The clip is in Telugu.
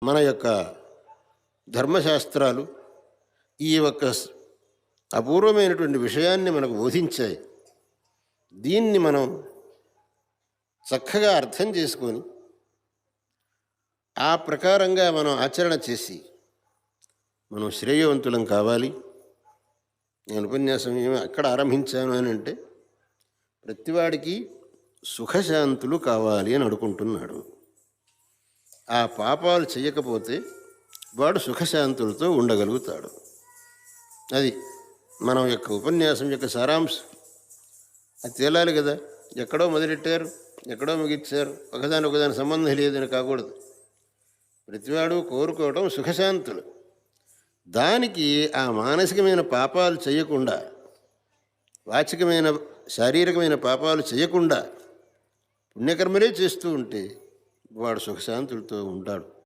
మన యొక్క ధర్మశాస్త్రాలు ఈ యొక్క అపూర్వమైనటువంటి విషయాన్ని మనకు బోధించాయి. దీన్ని మనం చక్కగా అర్థం చేసుకొని ఆ ప్రకారంగా మనం ఆచరణ చేసి మనం శ్రేయవంతులం కావాలి. నేను ఉపన్యాసం ఎక్కడ ఆరంభించాను అని అంటే, ప్రతివాడికి సుఖశాంతులు కావాలి అని అనుకుంటున్నాడు. ఆ పాపాలు చేయకపోతే వాడు సుఖశాంతులతో ఉండగలుగుతాడు. అది మనం యొక్క ఉపన్యాసం యొక్క సారాంశం. అది తేలాలి కదా. ఎక్కడో మొదలెట్టారు, ఎక్కడో ముగించారు, ఒకదాని సంబంధం లేదని కాకూడదు. ప్రతివాడు కోరుకోవడం సుఖశాంతులు. దానికి ఆ మానసికమైన పాపాలు చేయకుండా, వాచికమైన శారీరకమైన పాపాలు చేయకుండా పుణ్యకర్మలే చేస్తూ ఉంటే వాడు సుఖశాంతులతో ఉంటాడు.